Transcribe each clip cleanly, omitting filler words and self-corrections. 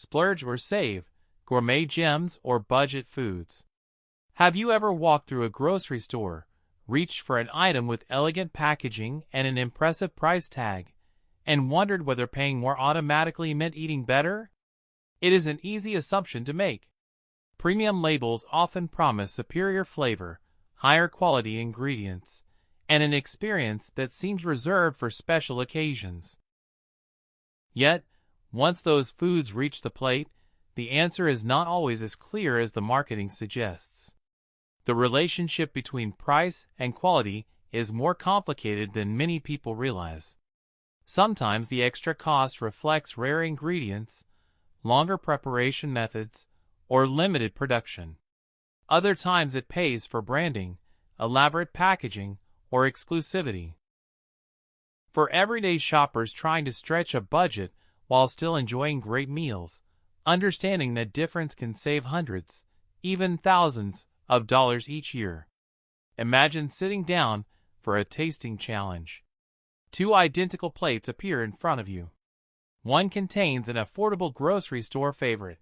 splurge or save, gourmet gems or budget foods. Have you ever walked through a grocery store, reached for an item with elegant packaging and an impressive price tag, and wondered whether paying more automatically meant eating better? It is an easy assumption to make. Premium labels often promise superior flavor, higher quality ingredients, and an experience that seems reserved for special occasions. Yet, once those foods reach the plate, the answer is not always as clear as the marketing suggests. The relationship between price and quality is more complicated than many people realize. Sometimes the extra cost reflects rare ingredients, longer preparation methods, or limited production. Other times it pays for branding, elaborate packaging, or exclusivity. For everyday shoppers trying to stretch a budget while still enjoying great meals, understanding that difference can save hundreds, even thousands, of dollars each year. Imagine sitting down for a tasting challenge. Two identical plates appear in front of you. One contains an affordable grocery store favorite.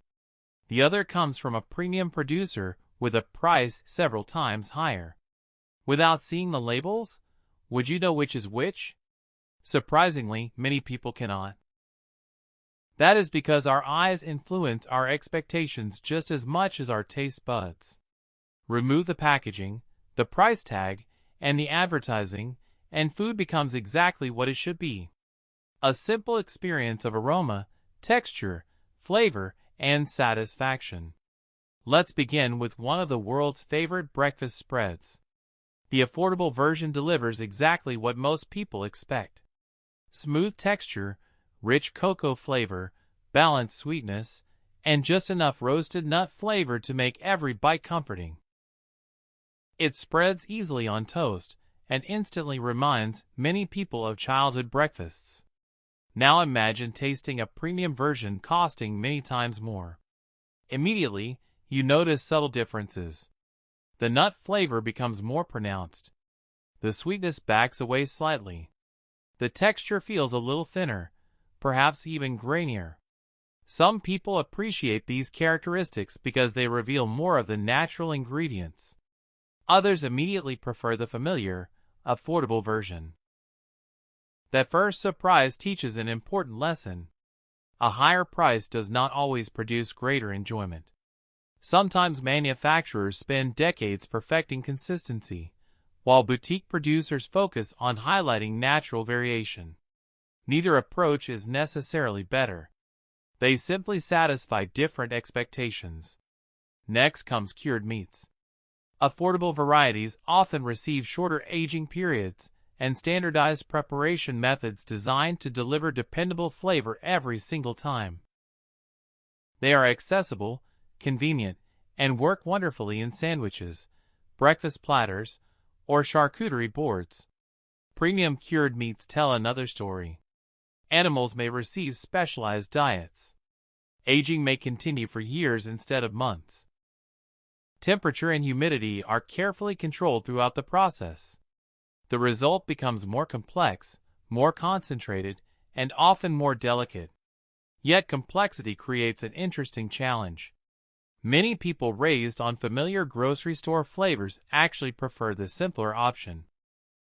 The other comes from a premium producer with a price several times higher. Without seeing the labels, would you know which is which? Surprisingly, many people cannot. That is because our eyes influence our expectations just as much as our taste buds. Remove the packaging, the price tag, and the advertising, and food becomes exactly what it should be. A simple experience of aroma, texture, flavor, and satisfaction. Let's begin with one of the world's favorite breakfast spreads. The affordable version delivers exactly what most people expect. Smooth texture, rich cocoa flavor, balanced sweetness, and just enough roasted nut flavor to make every bite comforting. It spreads easily on toast and instantly reminds many people of childhood breakfasts. Now imagine tasting a premium version costing many times more. Immediately, you notice subtle differences. The nut flavor becomes more pronounced. The sweetness backs away slightly. The texture feels a little thinner, perhaps even grainier. Some people appreciate these characteristics because they reveal more of the natural ingredients. Others immediately prefer the familiar, affordable version. That first surprise teaches an important lesson. A higher price does not always produce greater enjoyment. Sometimes manufacturers spend decades perfecting consistency, while boutique producers focus on highlighting natural variation. Neither approach is necessarily better. They simply satisfy different expectations. Next comes cured meats. Affordable varieties often receive shorter aging periods and standardized preparation methods designed to deliver dependable flavor every single time. They are accessible, convenient, and work wonderfully in sandwiches, breakfast platters, or charcuterie boards. Premium cured meats tell another story. Animals may receive specialized diets. Aging may continue for years instead of months. Temperature and humidity are carefully controlled throughout the process. The result becomes more complex, more concentrated, and often more delicate. Yet complexity creates an interesting challenge. Many people raised on familiar grocery store flavors actually prefer the simpler option.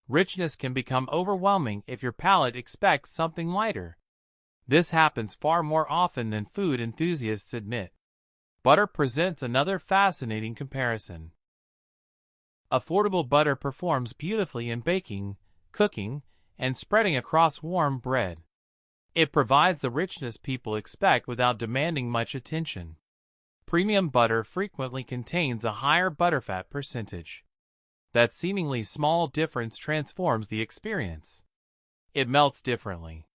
Richness can become overwhelming if your palate expects something lighter. This happens far more often than food enthusiasts admit. Butter presents another fascinating comparison. Affordable butter performs beautifully in baking, cooking, and spreading across warm bread. It provides the richness people expect without demanding much attention. Premium butter frequently contains a higher butterfat percentage. That seemingly small difference transforms the experience. It melts differently.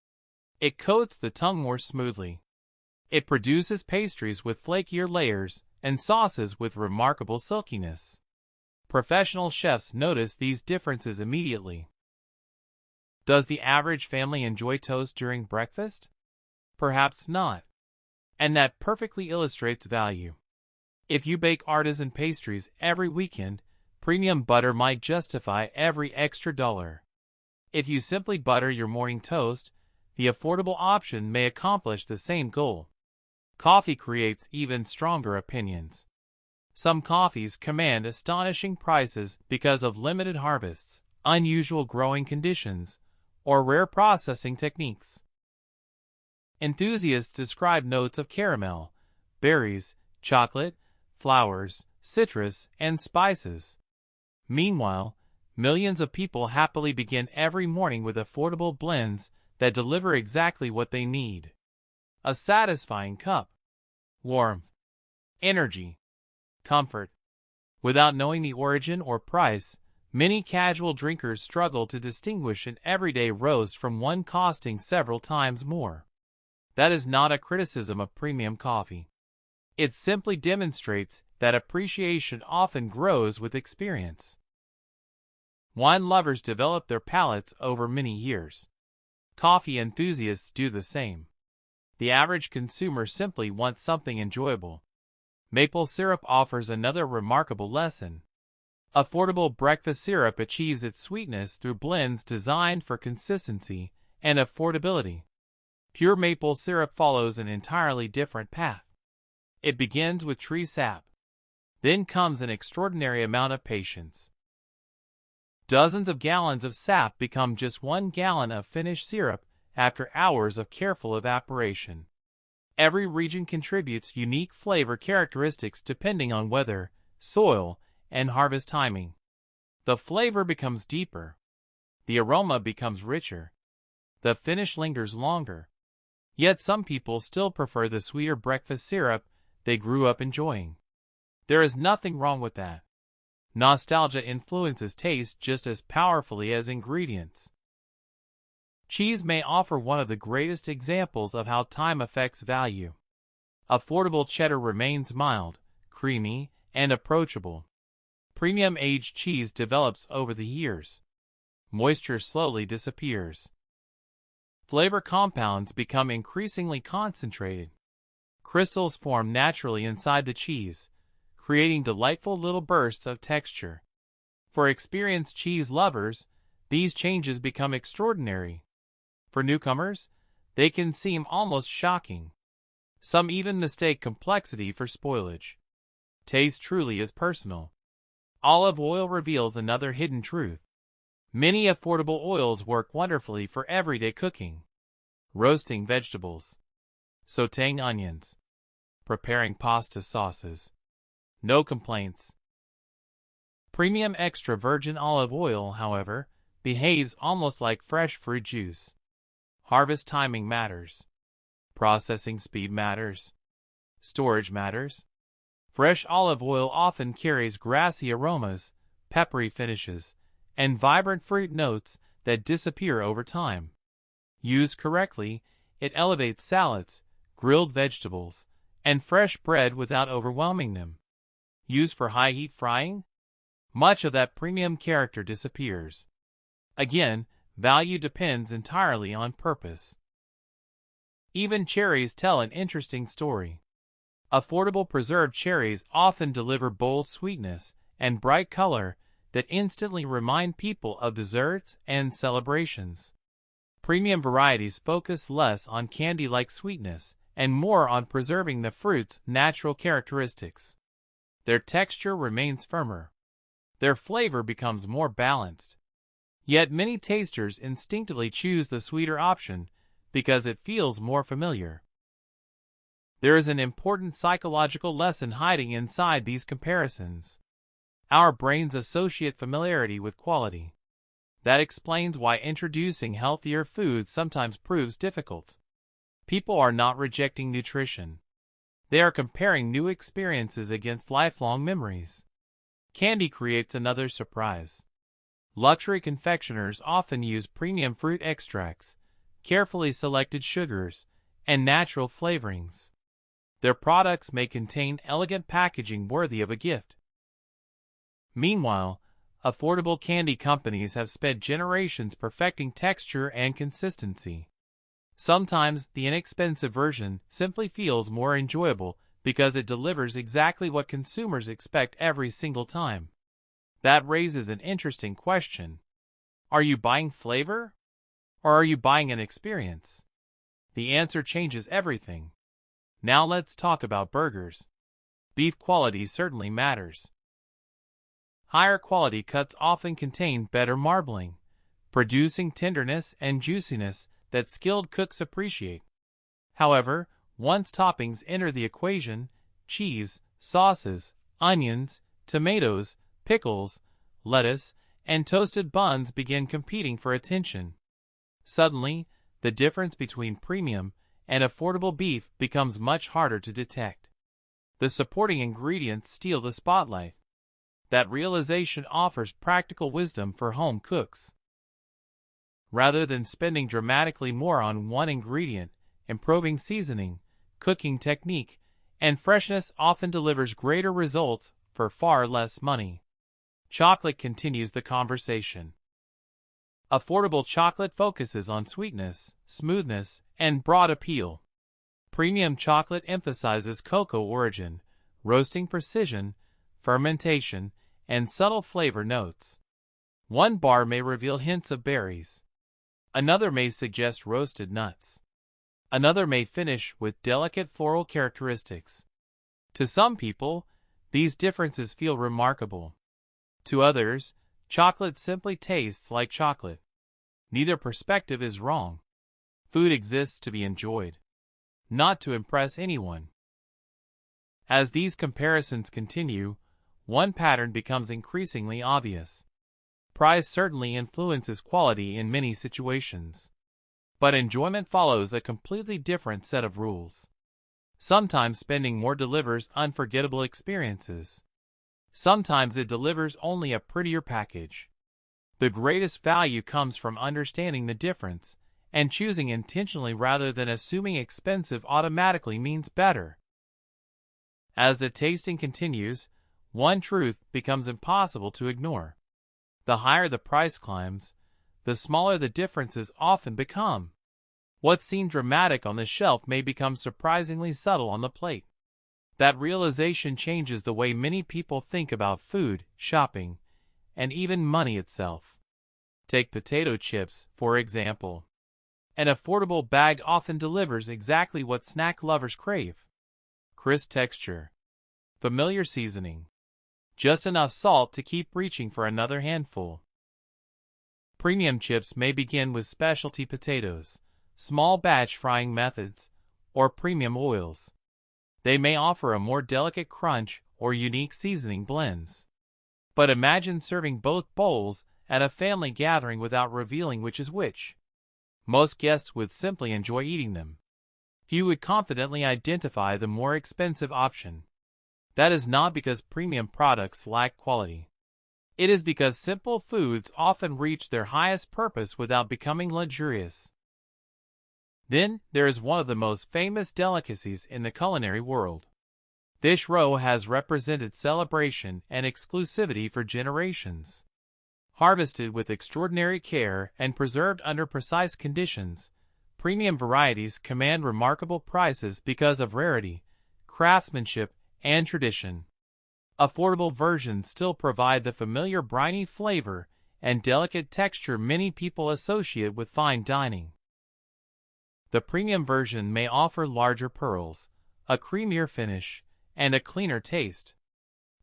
It coats the tongue more smoothly. It produces pastries with flakier layers and sauces with remarkable silkiness. Professional chefs notice these differences immediately. Does the average family enjoy toast during breakfast? Perhaps not. And that perfectly illustrates value. If you bake artisan pastries every weekend, premium butter might justify every extra dollar. If you simply butter your morning toast, the affordable option may accomplish the same goal. Coffee creates even stronger opinions. Some coffees command astonishing prices because of limited harvests, unusual growing conditions, or rare processing techniques. Enthusiasts describe notes of caramel, berries, chocolate, flowers, citrus, and spices. Meanwhile, millions of people happily begin every morning with affordable blends that deliver exactly what they need. A satisfying cup. Warmth. Energy. Comfort. Without knowing the origin or price, many casual drinkers struggle to distinguish an everyday roast from one costing several times more. That is not a criticism of premium coffee. It simply demonstrates that appreciation often grows with experience. Wine lovers develop their palates over many years. Coffee enthusiasts do the same. The average consumer simply wants something enjoyable. Maple syrup offers another remarkable lesson. Affordable breakfast syrup achieves its sweetness through blends designed for consistency and affordability. Pure maple syrup follows an entirely different path. It begins with tree sap. Then comes an extraordinary amount of patience. Dozens of gallons of sap become just 1 gallon of finished syrup after hours of careful evaporation. Every region contributes unique flavor characteristics depending on weather, soil, and harvest timing. The flavor becomes deeper. The aroma becomes richer. The finish lingers longer. Yet some people still prefer the sweeter breakfast syrup they grew up enjoying. There is nothing wrong with that. Nostalgia influences taste just as powerfully as ingredients. Cheese may offer one of the greatest examples of how time affects value. Affordable cheddar remains mild, creamy, and approachable. Premium aged cheese develops over the years. Moisture slowly disappears. Flavor compounds become increasingly concentrated. Crystals form naturally inside the cheese, creating delightful little bursts of texture. For experienced cheese lovers, these changes become extraordinary. For newcomers, they can seem almost shocking. Some even mistake complexity for spoilage. Taste truly is personal. Olive oil reveals another hidden truth. Many affordable oils work wonderfully for everyday cooking. Roasting vegetables, sautéing onions, preparing pasta sauces. No complaints. Premium extra virgin olive oil, however, behaves almost like fresh fruit juice. Harvest timing matters. Processing speed matters. Storage matters. Fresh olive oil often carries grassy aromas, peppery finishes, and vibrant fruit notes that disappear over time. Used correctly, it elevates salads, grilled vegetables, and fresh bread without overwhelming them. Used for high-heat frying, much of that premium character disappears. Again, value depends entirely on purpose. Even cherries tell an interesting story. Affordable preserved cherries often deliver bold sweetness and bright color that instantly remind people of desserts and celebrations. Premium varieties focus less on candy-like sweetness and more on preserving the fruit's natural characteristics. Their texture remains firmer. Their flavor becomes more balanced. Yet many tasters instinctively choose the sweeter option because it feels more familiar. There is an important psychological lesson hiding inside these comparisons. Our brains associate familiarity with quality. That explains why introducing healthier foods sometimes proves difficult. People are not rejecting nutrition. They are comparing new experiences against lifelong memories. Candy creates another surprise. Luxury confectioners often use premium fruit extracts, carefully selected sugars, and natural flavorings. Their products may contain elegant packaging worthy of a gift. Meanwhile, affordable candy companies have spent generations perfecting texture and consistency. Sometimes the inexpensive version simply feels more enjoyable because it delivers exactly what consumers expect every single time. That raises an interesting question. Are you buying flavor? Or are you buying an experience? The answer changes everything. Now let's talk about burgers. Beef quality certainly matters. Higher quality cuts often contain better marbling, producing tenderness and juiciness that skilled cooks appreciate. However, once toppings enter the equation, cheese, sauces, onions, tomatoes, pickles, lettuce, and toasted buns begin competing for attention. Suddenly, the difference between premium and affordable beef becomes much harder to detect. The supporting ingredients steal the spotlight. That realization offers practical wisdom for home cooks. Rather than spending dramatically more on one ingredient, improving seasoning, cooking technique, and freshness often delivers greater results for far less money. Chocolate continues the conversation. Affordable chocolate focuses on sweetness, smoothness, and broad appeal. Premium chocolate emphasizes cocoa origin, roasting precision, fermentation, and subtle flavor notes. One bar may reveal hints of berries. Another may suggest roasted nuts. Another may finish with delicate floral characteristics. To some people, these differences feel remarkable. To others, chocolate simply tastes like chocolate. Neither perspective is wrong. Food exists to be enjoyed, not to impress anyone. As these comparisons continue, one pattern becomes increasingly obvious. Price certainly influences quality in many situations. But enjoyment follows a completely different set of rules. Sometimes spending more delivers unforgettable experiences. Sometimes it delivers only a prettier package. The greatest value comes from understanding the difference and choosing intentionally rather than assuming expensive automatically means better. As the tasting continues, one truth becomes impossible to ignore. The higher the price climbs, the smaller the differences often become. What seemed dramatic on the shelf may become surprisingly subtle on the plate. That realization changes the way many people think about food, shopping, and even money itself. Take potato chips, for example. An affordable bag often delivers exactly what snack lovers crave. Crisp texture, familiar seasoning, just enough salt to keep reaching for another handful. Premium chips may begin with specialty potatoes, small batch frying methods, or premium oils. They may offer a more delicate crunch or unique seasoning blends. But imagine serving both bowls at a family gathering without revealing which is which. Most guests would simply enjoy eating them. Few would confidently identify the more expensive option. That is not because premium products lack quality. It is because simple foods often reach their highest purpose without becoming luxurious. Then there is one of the most famous delicacies in the culinary world. This roe has represented celebration and exclusivity for generations. Harvested with extraordinary care and preserved under precise conditions, premium varieties command remarkable prices because of rarity, craftsmanship, and tradition. Affordable versions still provide the familiar briny flavor and delicate texture many people associate with fine dining. The premium version may offer larger pearls, a creamier finish, and a cleaner taste.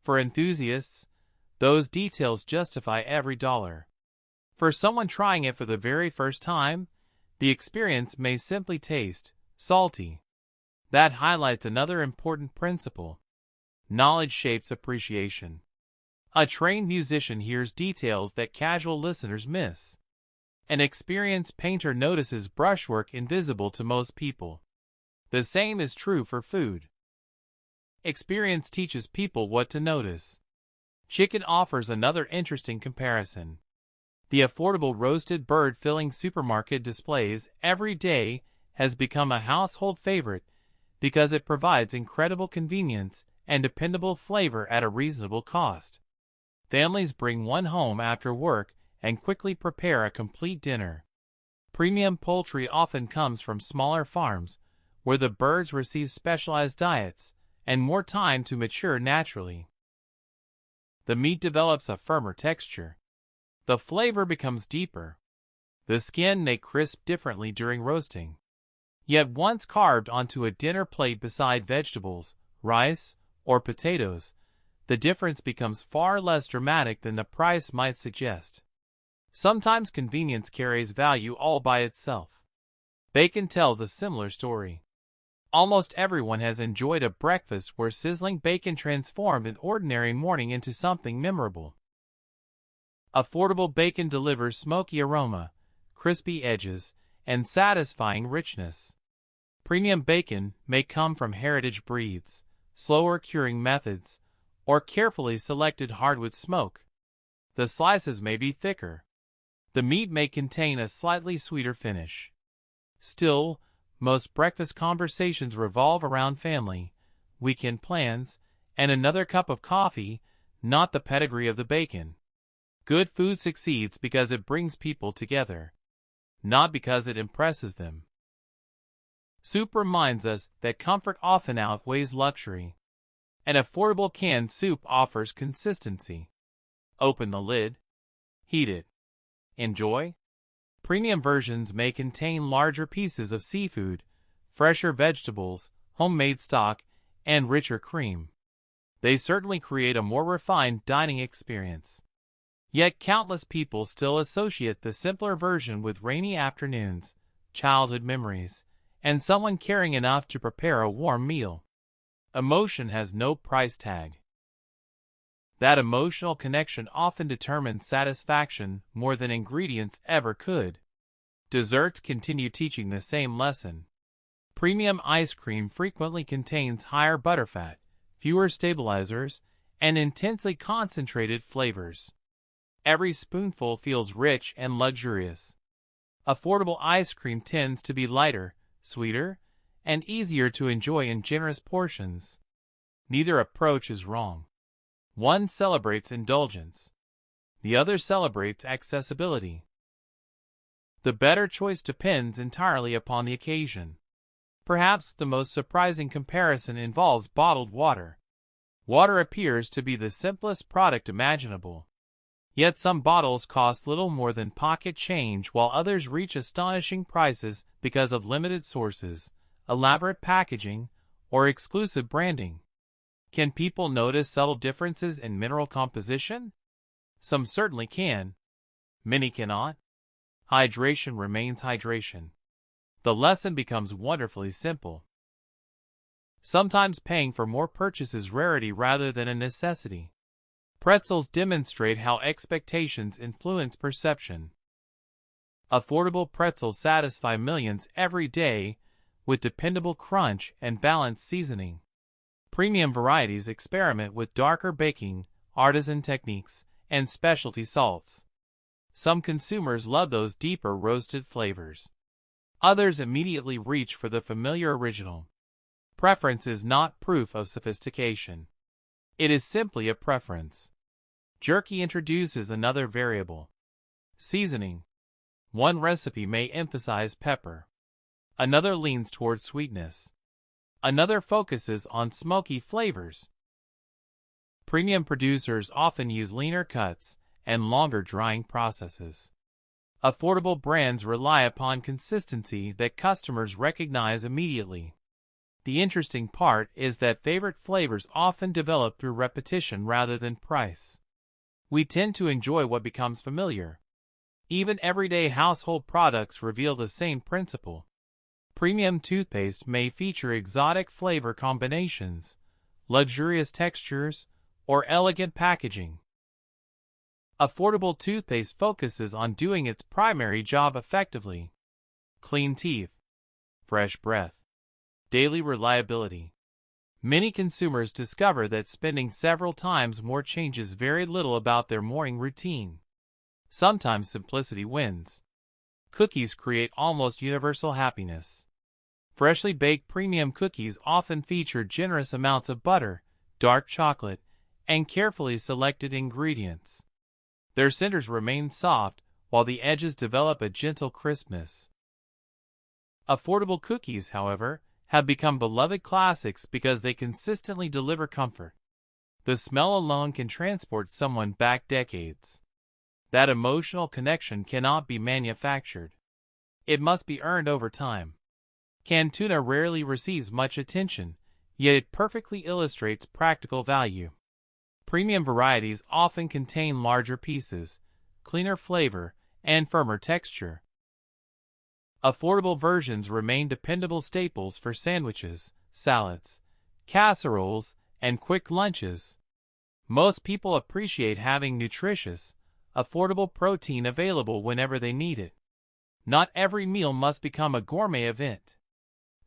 For enthusiasts, those details justify every dollar. For someone trying it for the very first time, the experience may simply taste salty. That highlights another important principle. Knowledge shapes appreciation. A trained musician hears details that casual listeners miss. An experienced painter notices brushwork invisible to most people. The same is true for food. Experience teaches people what to notice. Chicken offers another interesting comparison. The affordable roasted bird filling supermarket displays every day has become a household favorite because it provides incredible convenience and dependable flavor at a reasonable cost. Families bring one home after work and quickly prepare a complete dinner. Premium poultry often comes from smaller farms, where the birds receive specialized diets and more time to mature naturally. The meat develops a firmer texture. The flavor becomes deeper. The skin may crisp differently during roasting. Yet once carved onto a dinner plate beside vegetables, rice, or potatoes, the difference becomes far less dramatic than the price might suggest. Sometimes convenience carries value all by itself. Bacon tells a similar story. Almost everyone has enjoyed a breakfast where sizzling bacon transformed an ordinary morning into something memorable. Affordable bacon delivers smoky aroma, crispy edges, and satisfying richness. Premium bacon may come from heritage breeds, slower curing methods, or carefully selected hardwood smoke. The slices may be thicker. The meat may contain a slightly sweeter finish. Still, most breakfast conversations revolve around family, weekend plans, and another cup of coffee, not the pedigree of the bacon. Good food succeeds because it brings people together, not because it impresses them. Soup reminds us that comfort often outweighs luxury. An affordable canned soup offers consistency. Open the lid. Heat it. Enjoy. Premium versions may contain larger pieces of seafood, fresher vegetables, homemade stock, and richer cream. They certainly create a more refined dining experience. Yet countless people still associate the simpler version with rainy afternoons, childhood memories, and someone caring enough to prepare a warm meal. Emotion has no price tag. That emotional connection often determines satisfaction more than ingredients ever could. Desserts continue teaching the same lesson. Premium ice cream frequently contains higher butterfat, fewer stabilizers, and intensely concentrated flavors. Every spoonful feels rich and luxurious. Affordable ice cream tends to be lighter, sweeter, and easier to enjoy in generous portions. Neither approach is wrong. One celebrates indulgence. The other celebrates accessibility. The better choice depends entirely upon the occasion. Perhaps the most surprising comparison involves bottled water. Water appears to be the simplest product imaginable. Yet some bottles cost little more than pocket change while others reach astonishing prices because of limited sources, elaborate packaging, or exclusive branding. Can people notice subtle differences in mineral composition? Some certainly can. Many cannot. Hydration remains hydration. The lesson becomes wonderfully simple. Sometimes paying for more purchases rarity rather than a necessity. Pretzels demonstrate how expectations influence perception. Affordable pretzels satisfy millions every day with dependable crunch and balanced seasoning. Premium varieties experiment with darker baking, artisan techniques, and specialty salts. Some consumers love those deeper roasted flavors. Others immediately reach for the familiar original. Preference is not proof of sophistication. It is simply a preference. Jerky introduces another variable. Seasoning. One recipe may emphasize pepper. Another leans toward sweetness. Another focuses on smoky flavors. Premium producers often use leaner cuts and longer drying processes. Affordable brands rely upon consistency that customers recognize immediately. The interesting part is that favorite flavors often develop through repetition rather than price. We tend to enjoy what becomes familiar. Even everyday household products reveal the same principle. Premium toothpaste may feature exotic flavor combinations, luxurious textures, or elegant packaging. Affordable toothpaste focuses on doing its primary job effectively. Clean teeth, fresh breath, daily reliability. Many consumers discover that spending several times more changes very little about their morning routine. Sometimes simplicity wins. Cookies create almost universal happiness. Freshly baked premium cookies often feature generous amounts of butter, dark chocolate, and carefully selected ingredients. Their centers remain soft, while the edges develop a gentle crispness. Affordable cookies, however, have become beloved classics because they consistently deliver comfort. The smell alone can transport someone back decades. That emotional connection cannot be manufactured. It must be earned over time. Canned tuna rarely receives much attention, yet it perfectly illustrates practical value. Premium varieties often contain larger pieces, cleaner flavor, and firmer texture. Affordable versions remain dependable staples for sandwiches, salads, casseroles, and quick lunches. Most people appreciate having nutritious, affordable protein available whenever they need it. Not every meal must become a gourmet event.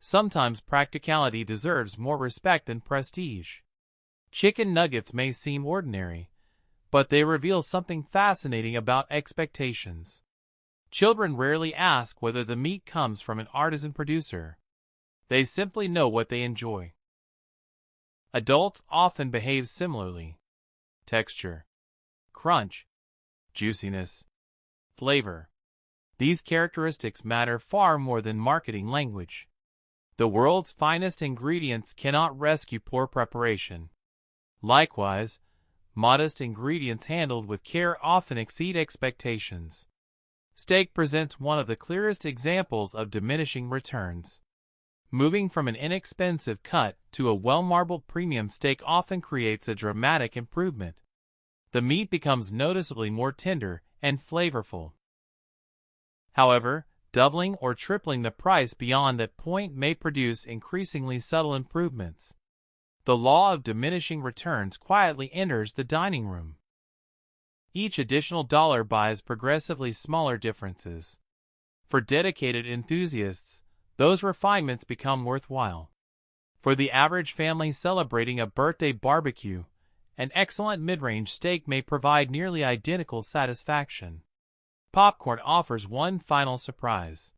Sometimes practicality deserves more respect than prestige. Chicken nuggets may seem ordinary, but they reveal something fascinating about expectations. Children rarely ask whether the meat comes from an artisan producer. They simply know what they enjoy. Adults often behave similarly. Texture, crunch, juiciness, flavor. These characteristics matter far more than marketing language. The world's finest ingredients cannot rescue poor preparation. Likewise, modest ingredients handled with care often exceed expectations. Steak presents one of the clearest examples of diminishing returns. Moving from an inexpensive cut to a well-marbled premium steak often creates a dramatic improvement. The meat becomes noticeably more tender and flavorful. However, doubling or tripling the price beyond that point may produce increasingly subtle improvements. The law of diminishing returns quietly enters the dining room. Each additional dollar buys progressively smaller differences. For dedicated enthusiasts, those refinements become worthwhile. For the average family celebrating a birthday barbecue, an excellent mid-range steak may provide nearly identical satisfaction. Popcorn offers one final surprise.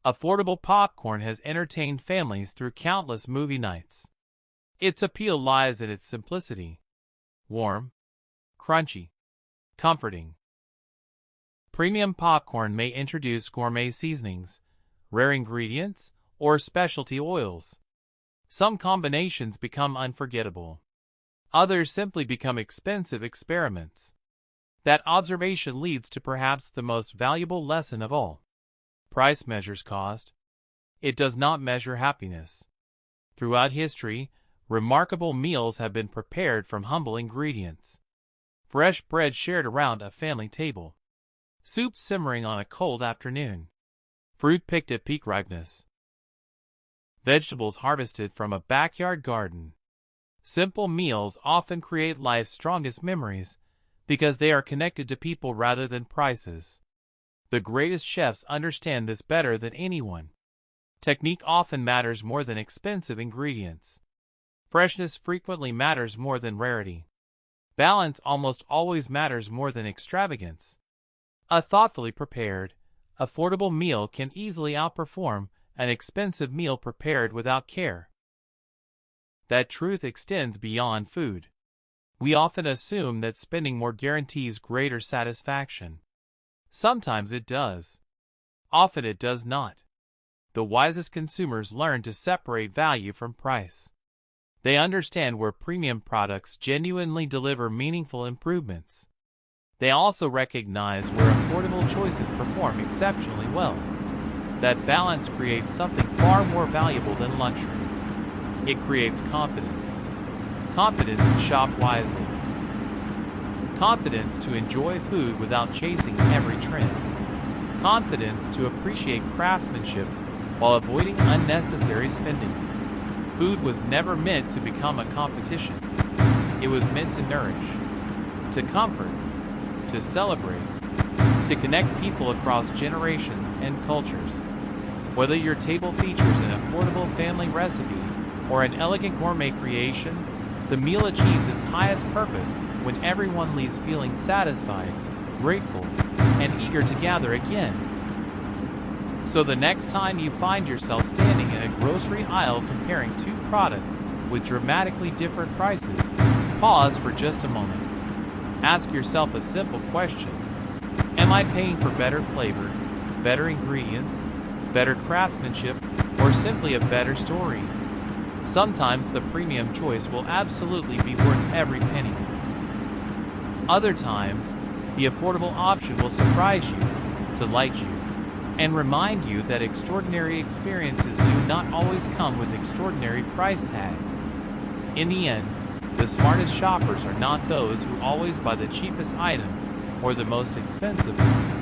Affordable popcorn has entertained families through countless movie nights. Its appeal lies in its simplicity. Warm, crunchy, comforting. Premium popcorn may introduce gourmet seasonings, rare ingredients, or specialty oils. Some combinations become unforgettable. Others simply become expensive experiments. That observation leads to perhaps the most valuable lesson of all. Price measures cost. It does not measure happiness. Throughout history, remarkable meals have been prepared from humble ingredients. Fresh bread shared around a family table. Soup simmering on a cold afternoon. Fruit picked at peak ripeness. Vegetables harvested from a backyard garden. Simple meals often create life's strongest memories because they are connected to people rather than prices. The greatest chefs understand this better than anyone. Technique often matters more than expensive ingredients. Freshness frequently matters more than rarity. Balance almost always matters more than extravagance. A thoughtfully prepared, affordable meal can easily outperform an expensive meal prepared without care. That truth extends beyond food. We often assume that spending more guarantees greater satisfaction. Sometimes it does. Often it does not. The wisest consumers learn to separate value from price. They understand where premium products genuinely deliver meaningful improvements. They also recognize where affordable choices perform exceptionally well. That balance creates something far more valuable than luxury. It creates confidence. Confidence to shop wisely. Confidence to enjoy food without chasing every trend. Confidence to appreciate craftsmanship while avoiding unnecessary spending. Food was never meant to become a competition. It was meant to nourish, to comfort, to celebrate, to connect people across generations and cultures. Whether your table features an affordable family recipe or an elegant gourmet creation, the meal achieves its highest purpose when everyone leaves feeling satisfied, grateful, and eager to gather again. So the next time you find yourself standing in a grocery aisle comparing two products with dramatically different prices, pause for just a moment. Ask yourself a simple question. Am I paying for better flavor, better ingredients, better craftsmanship, or simply a better story? Sometimes the premium choice will absolutely be worth every penny. Other times, the affordable option will surprise you, delight you, and remind you that extraordinary experiences do not always come with extraordinary price tags. In the end, the smartest shoppers are not those who always buy the cheapest item or the most expensive one.